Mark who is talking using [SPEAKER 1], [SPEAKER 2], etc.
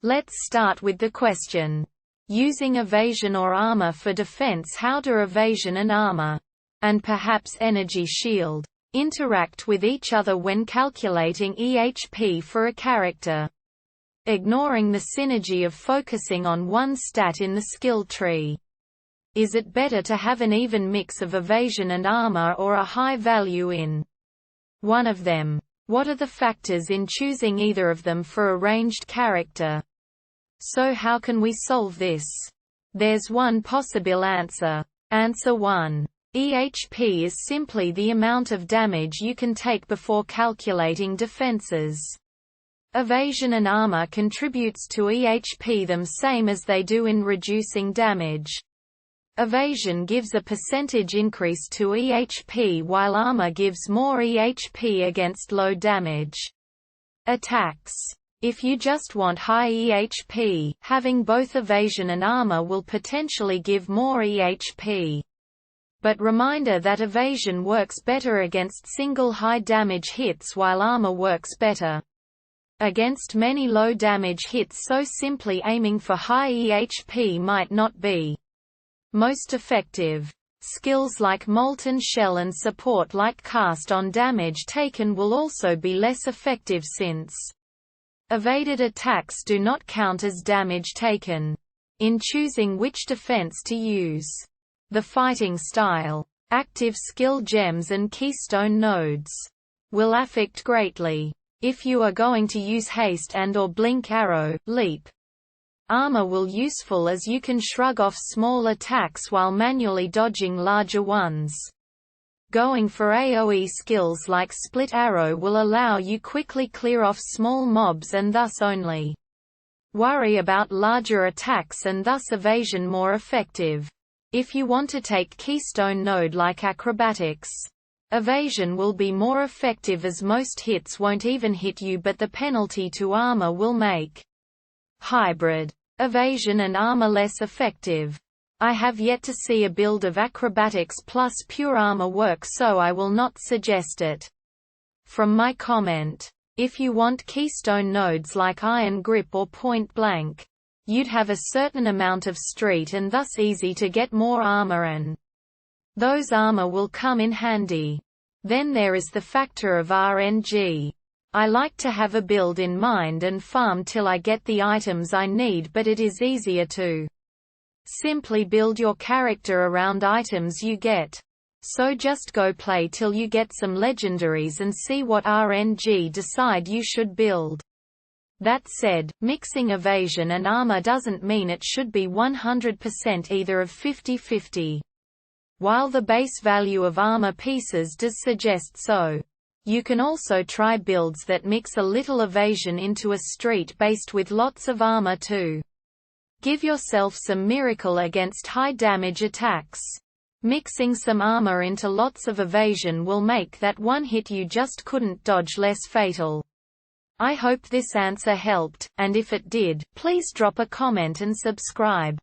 [SPEAKER 1] Let's start with the question. Using evasion or armor for defense, how do evasion and armor, and perhaps energy shield, interact with each other when calculating EHP for a character? Ignoring the synergy of focusing on one stat in the skill tree. Is it better to have an even mix of evasion and armor or a high value in one of them? What are the factors in choosing either of them for a ranged character? So how can we solve this? There's one possible answer. Answer 1. EHP is simply the amount of damage you can take before calculating defenses. Evasion and armor contributes to EHP the same as they do in reducing damage. Evasion gives a percentage increase to EHP while armor gives more EHP against low damage attacks. If you just want high EHP, having both evasion and armor will potentially give more EHP. But reminder that evasion works better against single high damage hits while armor works better against many low damage hits, so simply aiming for high EHP might not be most effective. Skills like Molten Shell and support like Cast on damage taken will also be less effective since evaded attacks do not count as damage taken. In choosing which defense to use, the fighting style, active skill gems and keystone nodes will affect greatly. If you are going to use haste and/or blink arrow, leap armor will useful as you can shrug off small attacks while manually dodging larger ones. Going for AoE skills like split arrow will allow you quickly clear off small mobs and thus only worry about larger attacks and thus evasion more effective. If you want to take keystone node like acrobatics, evasion will be more effective as most hits won't even hit you, but the penalty to armor will make hybrid evasion and armor less effective. I have yet to see a build of acrobatics plus pure armor work, so I will not suggest it. From my comment, if you want keystone nodes like Iron Grip or Point Blank, you'd have a certain amount of street and thus easy to get more armor, and those armor will come in handy. Then there is the factor of RNG. I like to have a build in mind and farm till I get the items I need, but it is easier to simply build your character around items you get. So just go play till you get some legendaries and see what RNG decide you should build. That said, mixing evasion and armor doesn't mean it should be 100% either of 50-50. While the base value of armor pieces does suggest so, you can also try builds that mix a little evasion into a street based with lots of armor too. Give yourself some miracle against high damage attacks. Mixing some armor into lots of evasion will make that one hit you just couldn't dodge less fatal. I hope this answer helped, and if it did, please drop a comment and subscribe.